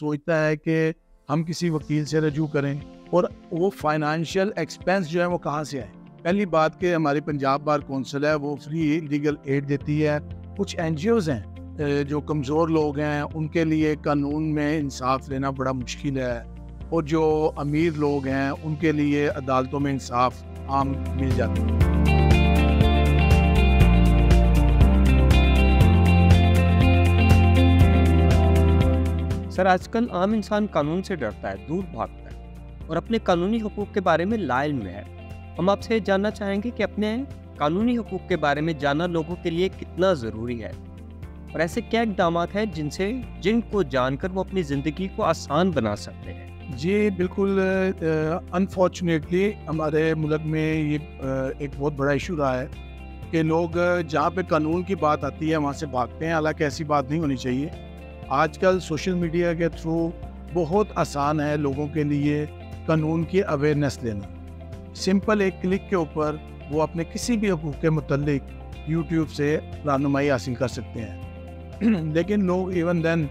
سوچتا ہے کہ ہم کسی وکیل سے رجوع کریں اور وہ فائنانشیل ایکسپینس جو ہے وہ کہاں سے آئے. پہلی بات کہ ہماری پنجاب بار کونسل ہے وہ فری لیگل ایڈ دیتی ہے. کچھ این جی اوز ہیں جو کمزور لوگ ہیں ان کے لیے قانون میں انصاف لینا بڑا مشکل ہے, اور جو امیر لوگ ہیں ان کے لیے عدالتوں میں انصاف عام مل جاتا ہے. سر, آج کل عام انسان قانون سے ڈرتا ہے, دور بھاگتا ہے اور اپنے قانونی حقوق کے بارے میں لا علم ہے. ہم آپ سے جاننا چاہیں گے کہ اپنے قانونی حقوق کے بارے میں جاننا لوگوں کے لیے کتنا ضروری ہے, اور ایسے کیا اقدامات ہیں جن کو جان کر وہ اپنی زندگی کو آسان بنا سکتے ہیں. جی بالکل. انفارچونیٹلی ہمارے ملک میں یہ ایک بہت بڑا ایشو رہا ہے کہ لوگ جہاں پہ قانون کی بات آتی ہے وہاں سے بھاگتے ہیں, حالانکہ ایسی بات نہیں ہونی چاہیے. آج کل سوشل میڈیا کے تھرو بہت آسان ہے لوگوں کے لیے قانون کی اویئرنیس لینا. سمپل ایک کلک کے اوپر وہ اپنے کسی بھی حقوق کے متعلق یوٹیوب سے رہنمائی حاصل کر سکتے ہیں. لیکن لوگ ایون دین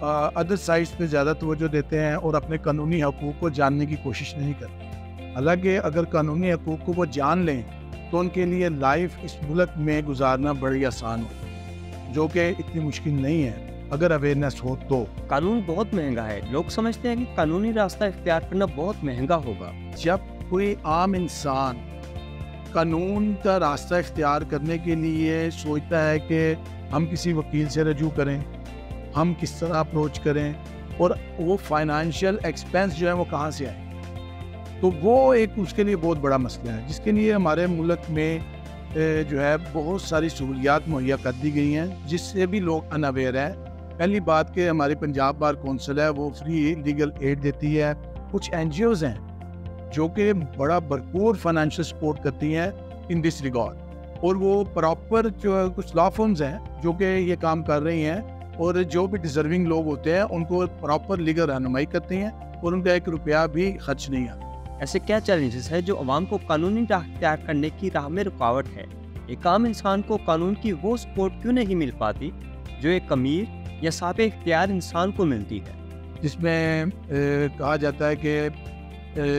ادر سائٹس پہ زیادہ توجہ دیتے ہیں اور اپنے قانونی حقوق کو جاننے کی کوشش نہیں کرتے. حالانکہ اگر قانونی حقوق کو وہ جان لیں تو ان کے لیے لائف اس ملک میں گزارنا بڑی آسان ہو, جو کہ اتنی مشکل نہیں ہے اگر اویئرنیس ہو تو. قانون بہت مہنگا ہے. لوگ سمجھتے ہیں کہ قانونی راستہ اختیار کرنا بہت مہنگا ہوگا. جب کوئی عام انسان قانون کا راستہ اختیار کرنے کے لیے سوچتا ہے کہ ہم کسی وکیل سے رجوع کریں, ہم کس طرح اپروچ کریں, اور وہ فائنانشیل ایکسپینس جو ہے وہ کہاں سے آئے, تو وہ ایک اس کے لیے بہت بڑا مسئلہ ہے, جس کے لیے ہمارے ملک میں جو ہے بہت ساری سہولیات مہیا کر دی گئی ہیں جس سے بھی لوگ ان اویئر ہیں. پہلی بات کہ ہماری پنجاب بار کونسل ہے وہ فری لیگل ایڈ دیتی ہے. کچھ این جی اوز ہیں جو کہ بڑا بھرپور فائنینشیل سپورٹ کرتی ہیں ان دس ریگارڈ, اور وہ پراپر جو کچھ لا فرمز ہیں جو کہ یہ کام کر رہی ہیں, اور جو بھی ڈیزرونگ لوگ ہوتے ہیں ان کو پراپر لیگل رہنمائی کرتی ہیں اور ان کا 1 روپیہ بھی خرچ نہیں آتا. ایسے کیا چیلنجز ہیں جو عوام کو قانونی راہ اختیار کرنے کی راہ میں رکاوٹ ہے؟ ایک عام انسان کو قانون کی وہ سپورٹ کیوں نہیں مل پاتی جو ایک امیر یا صاحب اختیار انسان کو ملتی ہے؟ جس میں کہا جاتا ہے کہ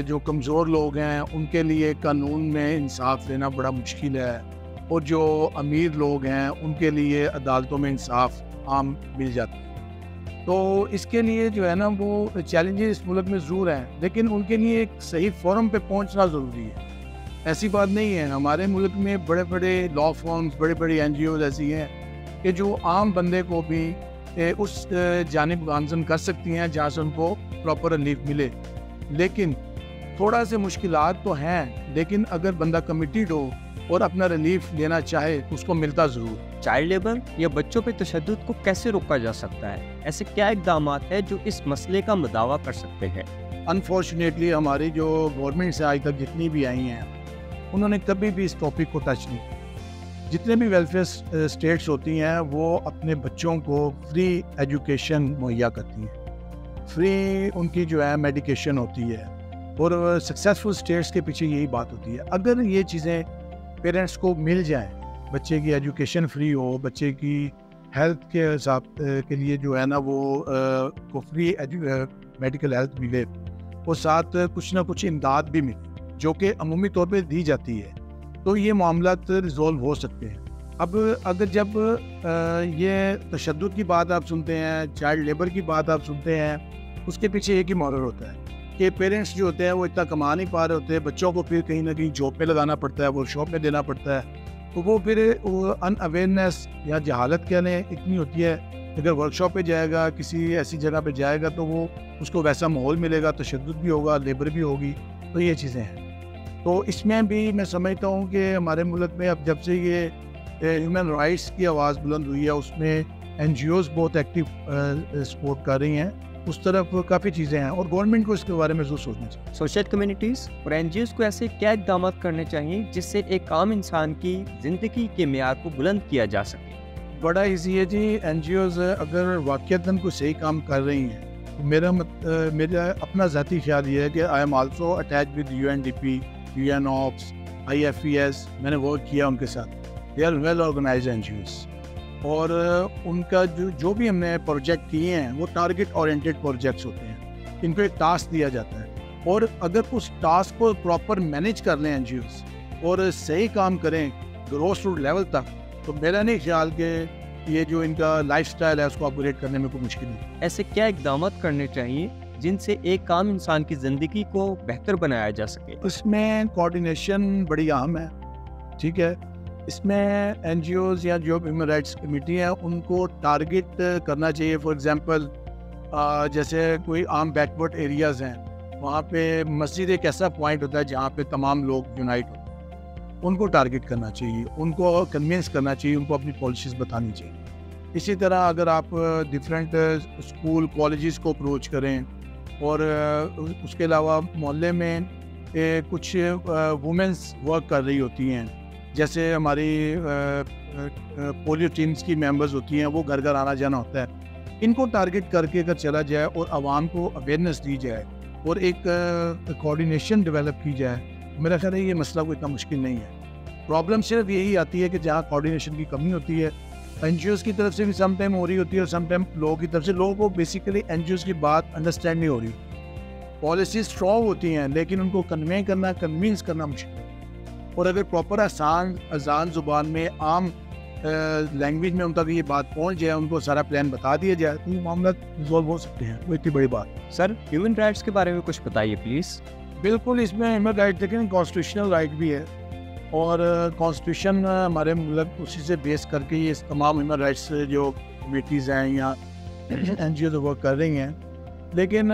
جو کمزور لوگ ہیں ان کے لیے قانون میں انصاف لینا بڑا مشکل ہے, اور جو امیر لوگ ہیں ان کے لیے عدالتوں میں انصاف عام مل جاتا ہے. تو اس کے لیے جو ہے نا وہ چیلنجز اس ملک میں ضرور ہیں, لیکن ان کے لیے ایک صحیح فورم پہ پہنچنا ضروری ہے. ایسی بات نہیں ہے, ہمارے ملک میں بڑے بڑے لا فارمز, بڑے بڑے این جی اوز ایسی ہیں کہ جو عام بندے کو بھی اس جانب گامزن کر سکتی ہیں جہاں سے ان کو پراپر ریلیف ملے. لیکن تھوڑا سے مشکلات تو ہیں, لیکن اگر بندہ کمیٹیڈ ہو اور اپنا ریلیف لینا چاہے تو اس کو ملتا ضرور. چائلڈ لیبر یا بچوں پہ تشدد کو کیسے روکا جا سکتا ہے؟ ایسے کیا اقدامات ہیں جو اس مسئلے کا مداوع کر سکتے ہیں؟ انفارچونیٹلی ہماری جو گورنمنٹ سے آج تک جتنی بھی آئی ہیں انہوں نے کبھی بھی اس ٹاپک کو ٹچ نہیں کیا. جتنے بھی ویلفیئر اسٹیٹس ہوتی ہیں وہ اپنے بچوں کو فری ایجوکیشن مہیا کرتی ہیں, فری ان کی جو ہے میڈیکیشن ہوتی ہے, اور سکسیزفل اسٹیٹس کے پیچھے یہی بات ہوتی ہے. اگر یہ چیزیں پیرنٹس کو مل جائیں, بچے کی ایجوکیشن فری ہو, بچے کی ہیلتھ کے حساب کے لیے جو ہے نا وہ کو فری میڈیکل ہیلتھ ملے, اور ساتھ کچھ نہ کچھ امداد بھی ملے جو کہ عمومی طور پہ دی جاتی ہے, تو یہ معاملات ریزولو ہو سکتے ہیں. اب اگر جب یہ تشدد کی بات آپ سنتے ہیں, چائلڈ لیبر کی بات آپ سنتے ہیں, اس کے پیچھے ایک ہی مورل ہوتا ہے کہ پیرنٹس جو ہوتے ہیں وہ اتنا کما نہیں پا رہے ہوتے, بچوں کو پھر کہیں نہ کہیں جاب پہ لگانا پڑتا ہے, ورک شاپ میں دینا پڑتا ہے, تو وہ پھر ان اویئرنیس یا جہالت کہنے اتنی ہوتی ہے. اگر ورک شاپ پہ جائے گا, کسی ایسی جگہ پہ جائے گا تو وہ اس کو ویسا ماحول ملے گا, تشدد بھی ہوگا, لیبر بھی ہوگی, تو یہ چیزیں ہیں. تو اس میں بھی میں سمجھتا ہوں کہ ہمارے ملک میں اب جب سے یہ ہیومن رائٹس کی آواز بلند ہوئی ہے اس میں این جی اوز بہت ایکٹیو سپورٹ کر رہی ہیں, اس طرف کافی چیزیں ہیں, اور گورنمنٹ کو اس کے بارے میں ضرور سوچنا چاہیے. سوشل کمیونٹیز اور این جی اوز کو ایسے کیا اقدامات کرنے چاہیے جس سے ایک عام انسان کی زندگی کے معیار کو بلند کیا جا سکے؟ بڑا ایزی ہے جی. این جی اوز اگر واقعتاً کوئی صحیح کام کر رہی ہیں, میرا اپنا ذاتی خیال یہ ہے کہ I am also attach with U N D P, U N ops, I F E S, میں نے ورک کیا ان کے ساتھ. They are well organised N G Os. اور ان کا جو بھی ہم نے پروجیکٹ کیے ہیں وہ ٹارگٹ اورینٹڈ پروجیکٹس ہوتے ہیں. ان کو ایک ٹاسک دیا جاتا ہے اور اگر اس ٹاسک کو پراپر مینیج کر لیں این جی اوز اور صحیح کام کریں گراس روٹ لیول تک, تو میرا نہیں خیال کہ یہ جو ان کا لائف سٹائل ہے اس کو اپگریڈ کرنے میں کوئی مشکل نہیں. ایسے کیا اقدامات کرنے چاہیے جن سے ایک عام انسان کی زندگی کو بہتر بنایا جا سکے؟ اس میں کوآرڈینیشن بڑی اہم ہے, ٹھیک ہے. اس میں این جی اوز یا جو ہیومن رائٹس کمیٹی ہیں ان کو ٹارگٹ کرنا چاہیے. فار ایگزامپل جیسے کوئی عام بیکورڈ ایریاز ہیں, وہاں پہ مسجد ایک ایسا پوائنٹ ہوتا ہے جہاں پہ تمام لوگ یونائٹ ہوتے ہیں, ان کو ٹارگٹ کرنا چاہیے, ان کو کنوینس کرنا چاہیے, ان کو اپنی پالیسیز بتانی چاہیے. اسی طرح اگر آپ ڈفرینٹ اسکول کالجز کو اپروچ کریں اور اس کے علاوہ محلے میں کچھ وومنس ورک کر رہی ہوتی ہیں, جیسے ہماری پولیو ٹیمز کی ممبرز ہوتی ہیں, وہ گھر گھر آنا جانا ہوتا ہے, ان کو ٹارگٹ کر کے اگر چلا جائے اور عوام کو اویئرنیس دی جائے اور ایک کوآرڈینیشن ڈیولپ کی جائے, میرا خیال ہے یہ مسئلہ کوئی اتنا مشکل نہیں ہے. پرابلم صرف یہی آتی ہے کہ جہاں کوآرڈینیشن کی کمی ہوتی ہے, این جی اوز کی طرف سے بھی سم ٹائم ہو رہی ہوتی ہے اور سم ٹائم لوگوں کی طرف سے, لوگوں کو بیسیکلی این جی اوز کی بات انڈرسٹینڈ نہیں ہو رہی. پالیسیز اسٹرانگ ہوتی ہیں لیکن ان کو کنوینس کرنا مشکل ہے. اور اگر پراپر آسان زبان میں عام لینگویج میں ان تک یہ بات پہنچ جائے, ان کو سارا پلان بتا دیا جائے, تو یہ معاملات ریزالو ہو سکتے ہیں. وہ اتنی بڑی بات. سر ہیومن رائٹس کے بارے میں کچھ بتائیے پلیز. بالکل, اس میں ہیومن رائٹ دیکھیں کانسٹیٹیوشنل رائٹ بھی ہے اور کانسٹیٹیوشن ہمارے ملک اسی سے بیس کر کے یہ تمام ہیومن رائٹس جو کمیٹیز ہیں یا این جی اوز ورک کر رہی ہیں. لیکن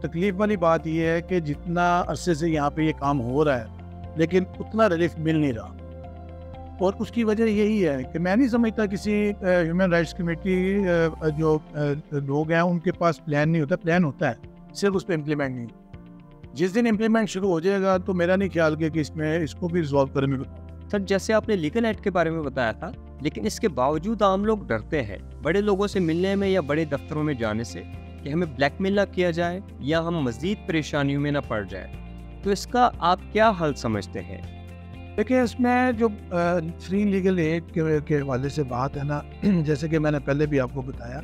تکلیف والی بات یہ ہے کہ جتنا عرصے سے یہاں پہ یہ کام ہو رہا ہے لیکن اتنا ریلیف مل نہیں رہا, اور اس کی وجہ یہی ہے کہ میں نہیں سمجھتا کسی ہیومن رائٹس کمیٹی جو لوگ ہیں ان کے پاس پلان نہیں ہوتا. پلان ہوتا ہے, صرف اس پہ امپلیمنٹ نہیں. جس دن امپلیمنٹ شروع ہو جائے گا تو میرا نہیں خیال کہ اس کو بھی ریزالو کرنے میں. سر جیسے آپ نے لیگل ایڈ کے بارے میں بتایا تھا, لیکن اس کے باوجود عام لوگ ڈرتے ہیں بڑے لوگوں سے ملنے میں یا بڑے دفتروں میں جانے سے کہ ہمیں بلیک میل نہ کیا جائے یا ہم مزید پریشانیوں میں نہ پڑ جائے. تو اس کا آپ کیا حل سمجھتے ہیں؟ دیکھیں, اس میں جو فری لیگل ایڈ کے حوالے سے بات ہے نا, جیسے کہ میں نے پہلے بھی آپ کو بتایا,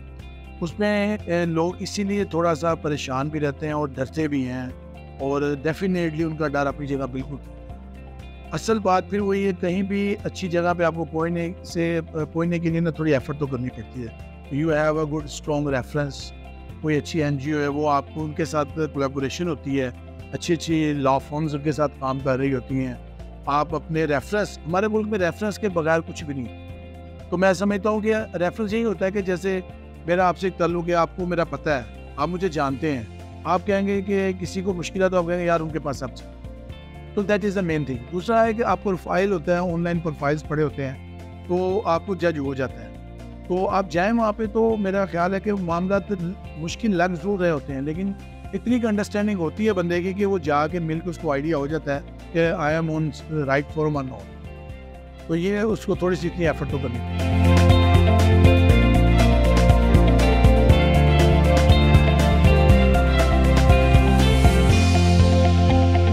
اس میں لوگ اسی لیے تھوڑا سا پریشان بھی رہتے ہیں اور ڈرتے بھی ہیں, اور ڈیفینیٹلی ان کا ڈر اپنی جگہ بالکل. اصل بات پھر وہی ہے, کہیں بھی اچھی جگہ پہ آپ کو پہنچنے کے لیے نا تھوڑی ایفرٹ تو کرنی پڑتی ہے. You have a good strong reference, کوئی اچھی این جی او ہے وہ آپ کو ان کے ساتھ کولیبوریشن ہوتی ہے, اچھی لا فارمز ان کے ساتھ کام کر رہی ہوتی ہیں. آپ اپنے ریفرنس, ہمارے ملک میں ریفرنس کے بغیر کچھ بھی نہیں. تو میں سمجھتا ہوں کہ ریفرنس یہی ہوتا ہے کہ جیسے میرا آپ سے ایک تعلق ہے, آپ کو میرا پتہ ہے, آپ مجھے جانتے ہیں, آپ کہیں گے کہ کسی کو مشکل ہے تو آپ کہیں گے یار ان کے پاس آپ سے. تو that is the main thing. دوسرا ہے کہ آپ پروفائل ہوتا ہے, آن لائن پروفائلس پڑے ہوتے ہیں, تو آپ کو جج ہو جاتا ہے. تو آپ جائیں وہاں پہ, تو میرا خیال ہے کہ معاملات مشکل لگ ضرور رہے ہوتے ہیں, لیکن اتنی کا انڈرسٹینڈنگ ہوتی ہے بندے کی کہ وہ جا کے مل کے اس کو آئیڈیا ہو جاتا ہے کہ I M on right form اور ناٹ. تو یہ اس کو تھوڑی سی اتنی ایفرٹ تو کرنی.